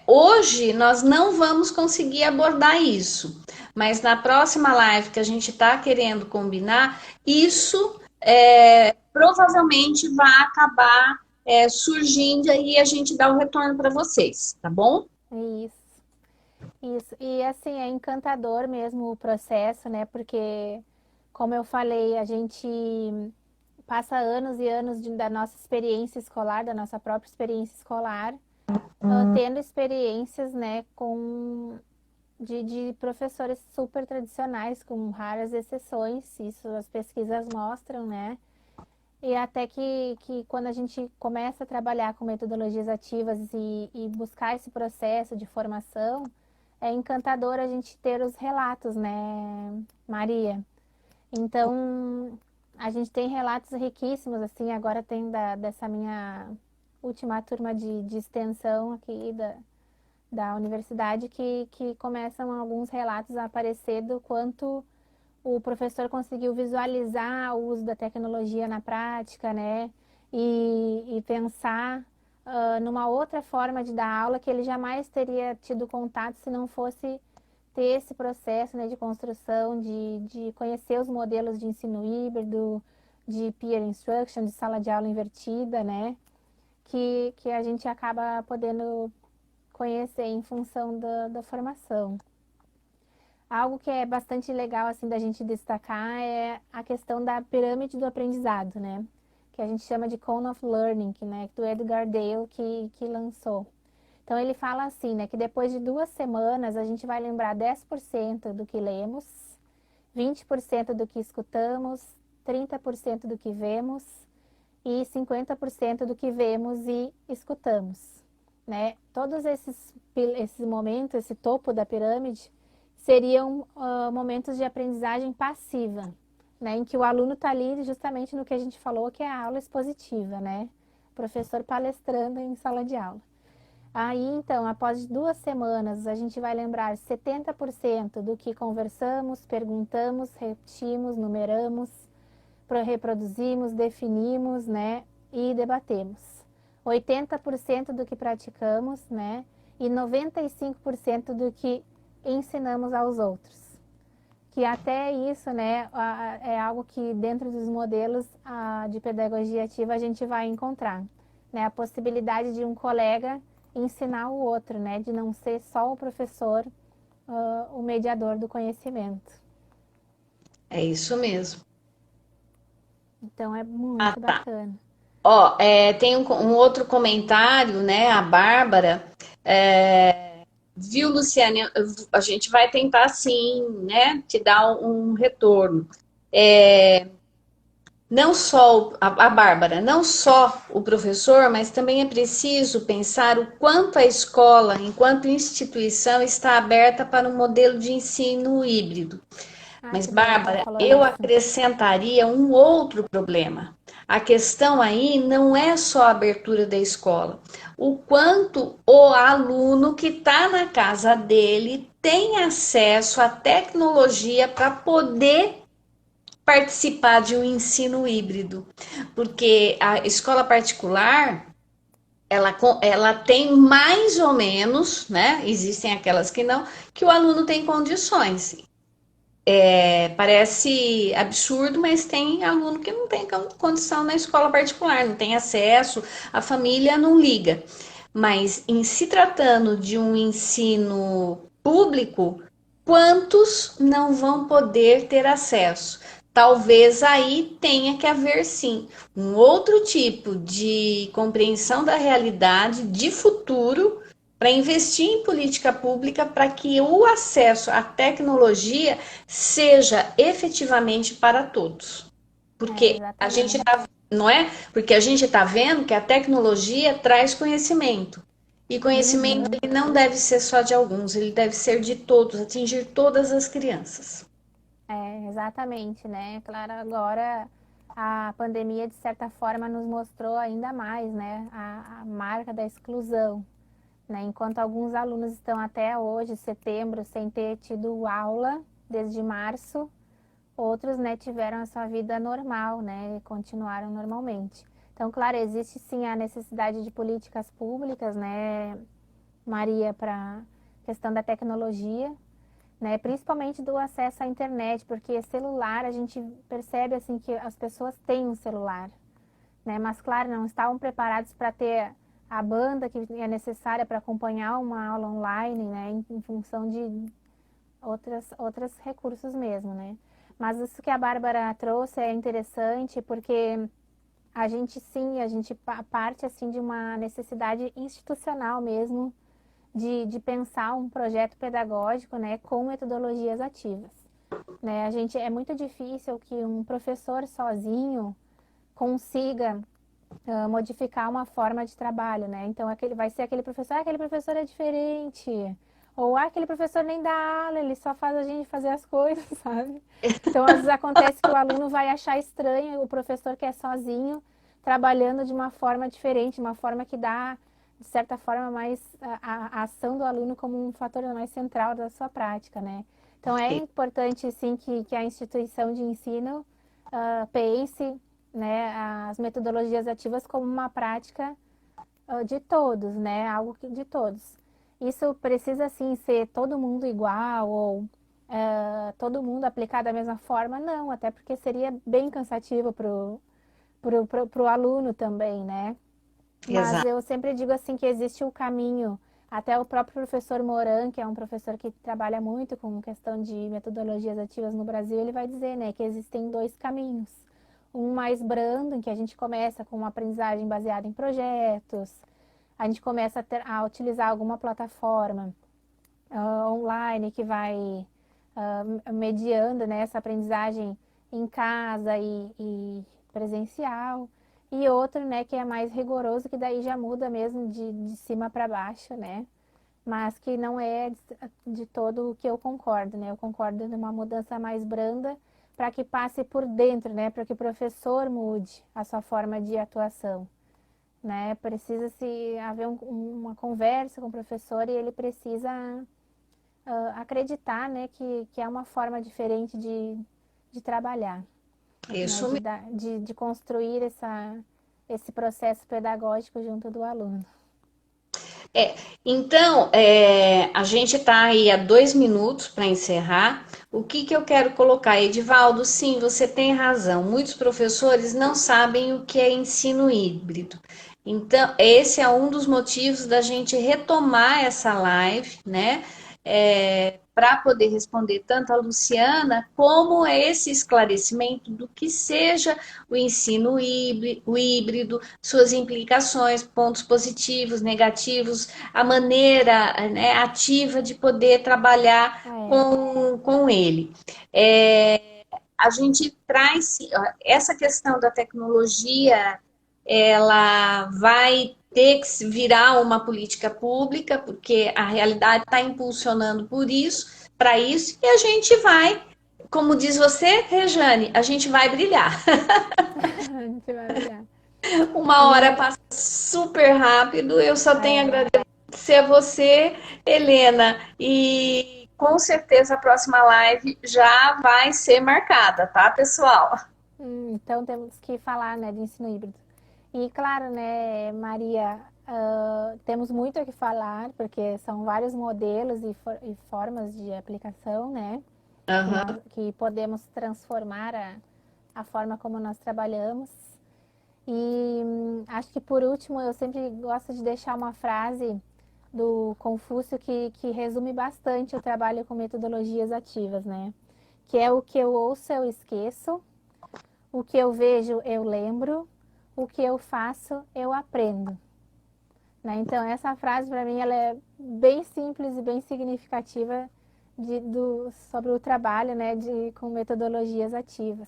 hoje nós não vamos conseguir abordar isso, mas na próxima live que a gente está querendo combinar, isso provavelmente vai acabar surgindo e a gente dá o retorno para vocês, tá bom? Isso, isso. E assim, é encantador mesmo o processo, né? Porque, como eu falei, a gente passa anos e anos da nossa experiência escolar, da nossa própria experiência escolar, tendo experiências, né, de professores super tradicionais, com raras exceções, isso as pesquisas mostram, né? E até que quando a gente começa a trabalhar com metodologias ativas e buscar esse processo de formação, é encantador a gente ter os relatos, né, Maria? Então, a gente tem relatos riquíssimos, assim, agora tem dessa minha última turma de extensão aqui da universidade que começam alguns relatos a aparecer do quanto o professor conseguiu visualizar o uso da tecnologia na prática, né? E pensar numa outra forma de dar aula que ele jamais teria tido contato se não fosse ter esse processo, né, de construção, de conhecer os modelos de ensino híbrido, de peer instruction, de sala de aula invertida, né? Que a gente acaba podendo conhecer em função da formação. Algo que é bastante legal assim da gente destacar é a questão da pirâmide do aprendizado, né? Que a gente chama de Cone of Learning, né? Do Edgar Dale que lançou. Então ele fala assim, né? Que depois de 2 semanas a gente vai lembrar 10% do que lemos, 20% do que escutamos, 30% do que vemos e 50% do que vemos e escutamos, né? Todos esses momentos, esse topo da pirâmide, seriam momentos de aprendizagem passiva, né? Em que o aluno está ali justamente no que a gente falou, que é a aula expositiva, né? O professor palestrando em sala de aula. Aí, então, após 2 semanas, a gente vai lembrar 70% do que conversamos, perguntamos, repetimos, numeramos, reproduzimos, definimos, né, e debatemos. 80% do que praticamos, né, e 95% do que ensinamos aos outros. Que até isso, né, é algo que dentro dos modelos de pedagogia ativa a gente vai encontrar, né, a possibilidade de um colega ensinar o outro, né, de não ser só o professor, o mediador do conhecimento. É isso mesmo. Então é Ah, muito tá. bacana. Ó, tem um outro comentário, né? A Bárbara. Viu, Luciane? A gente vai tentar sim, né? Te dar um retorno. Não só a Bárbara, não só o professor, mas também é preciso pensar o quanto a escola, enquanto instituição, está aberta para um modelo de ensino híbrido. Ah, Mas, que bom que ela Bárbara, falou eu isso. acrescentaria um outro problema. A questão aí não é só a abertura da escola. O quanto o aluno que está na casa dele tem acesso à tecnologia para poder participar de um ensino híbrido. Porque a escola particular, ela tem mais ou menos, né? Existem aquelas que não, que o aluno tem condições. Parece absurdo, mas tem aluno que não tem condição na escola particular, não tem acesso, a família não liga. Mas em se tratando de um ensino público, quantos não vão poder ter acesso? Talvez aí tenha que haver sim um outro tipo de compreensão da realidade de futuro para investir em política pública para que o acesso à tecnologia seja efetivamente para todos. É, Porque a gente exatamente. está, não é? Porque a gente está vendo que a tecnologia traz conhecimento. E conhecimento Uhum. ele não deve ser só de alguns, ele deve ser de todos, atingir todas as crianças. É, exatamente, né? Claro, agora a pandemia, de certa forma, nos mostrou ainda mais, né? A marca da exclusão, né? Enquanto alguns alunos estão até hoje, setembro, sem ter tido aula desde março, outros, né, tiveram a sua vida normal, né? E continuaram normalmente. Então, claro, existe sim a necessidade de políticas públicas, né, Maria, para questão da tecnologia, né? Principalmente do acesso à internet, porque celular a gente percebe assim que as pessoas têm um celular, né? Mas claro, não estavam preparados para ter a banda que é necessária para acompanhar uma aula online, né? Em função de outros recursos mesmo, né? Mas isso que a Bárbara trouxe é interessante porque A gente sim, a gente parte assim de uma necessidade institucional mesmo de pensar um projeto pedagógico, né, com metodologias ativas, né? A gente é muito difícil que um professor sozinho consiga modificar uma forma de trabalho, né? Então aquele vai ser aquele professor é diferente, ou aquele professor nem dá aula, ele só faz a gente fazer as coisas, sabe? Então às vezes acontece que o aluno vai achar estranho o professor que é sozinho trabalhando de uma forma diferente, uma forma que dá de certa forma mais a ação do aluno como um fator mais central da sua prática, né? Então é importante sim que a instituição de ensino pense, né, as metodologias ativas como uma prática de todos, né, algo de todos. Isso precisa, assim, ser todo mundo igual ou todo mundo aplicar da mesma forma? Não, até porque seria bem cansativo pro aluno também, né? Mas Exato. eu sempre digo assim que existe o caminho. Até o próprio professor Moran, que é um professor que trabalha muito com questão de metodologias ativas no Brasil, ele vai dizer, né, que existem dois caminhos. Um mais brando, em que a gente começa com uma aprendizagem baseada em projetos, a gente começa a utilizar alguma plataforma online que vai mediando, né, essa aprendizagem em casa e presencial. E outro, né, que é mais rigoroso, que daí já muda mesmo de cima para baixo, né? Mas que não é de todo o que eu concordo, né? Eu concordo numa mudança mais branda para que passe por dentro, né? Para que o professor mude a sua forma de atuação, né? Precisa se haver uma conversa com o professor e ele precisa acreditar, né, que é uma forma diferente de trabalhar, né, Isso mesmo. de construir esse processo pedagógico junto do aluno. Então, a gente está aí a 2 minutos para encerrar. O que que eu quero colocar, Edivaldo? Sim, você tem razão. Muitos professores não sabem o que é ensino híbrido. Então, esse é um dos motivos da gente retomar essa live, né? Para poder responder tanto a Luciana como esse esclarecimento do que seja o ensino híbrido, suas implicações, pontos positivos, negativos, a maneira, né, ativa de poder trabalhar É, com ele. É, a gente traz essa questão da tecnologia, ela vai ter que virar uma política pública, porque a realidade está impulsionando por isso, para isso, e a gente vai, como diz você, Rejane, a gente vai brilhar. a gente vai brilhar. Uma hora E passa super rápido, eu só tenho a é, agradecer a você, Helena, e com certeza a próxima live já vai ser marcada, tá, pessoal? então temos que falar, né, de ensino híbrido. E claro, né, Maria, temos muito o que falar, porque são vários modelos e formas de aplicação, né? Aham. Que podemos transformar a forma como nós trabalhamos. E acho que por último, eu sempre gosto de deixar uma frase do Confúcio que resume bastante o trabalho com metodologias ativas, né? Que é o que eu ouço, eu esqueço, o que eu vejo, eu lembro, o que eu faço, eu aprendo. Né? Então, essa frase, para mim, ela é bem simples e bem significativa sobre o trabalho, né, com metodologias ativas.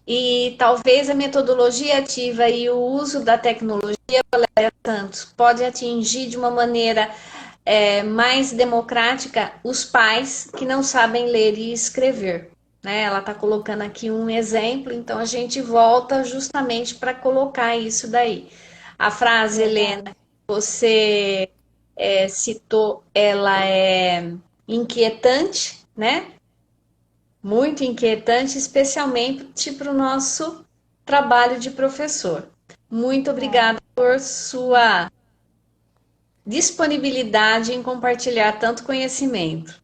E talvez a metodologia ativa e o uso da tecnologia, Santos, pode atingir de uma maneira mais democrática os pais que não sabem ler e escrever. Né? Ela está colocando aqui um exemplo, então a gente volta justamente para colocar isso daí. A frase, Helena, Verdade. você citou, ela é inquietante, né? Muito inquietante, especialmente para o nosso trabalho de professor. Muito É. obrigada por sua disponibilidade em compartilhar tanto conhecimento.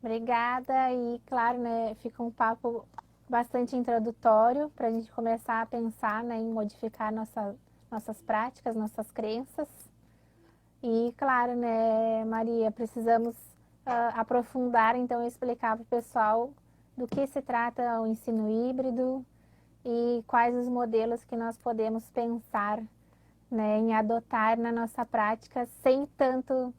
Obrigada e, claro, né, fica um papo bastante introdutório para a gente começar a pensar, né, em modificar nossas práticas, nossas crenças. E, claro, né, Maria, precisamos aprofundar, então, e explicar para o pessoal do que se trata o ensino híbrido, e quais os modelos que nós podemos pensar, né, em adotar na nossa prática sem tanto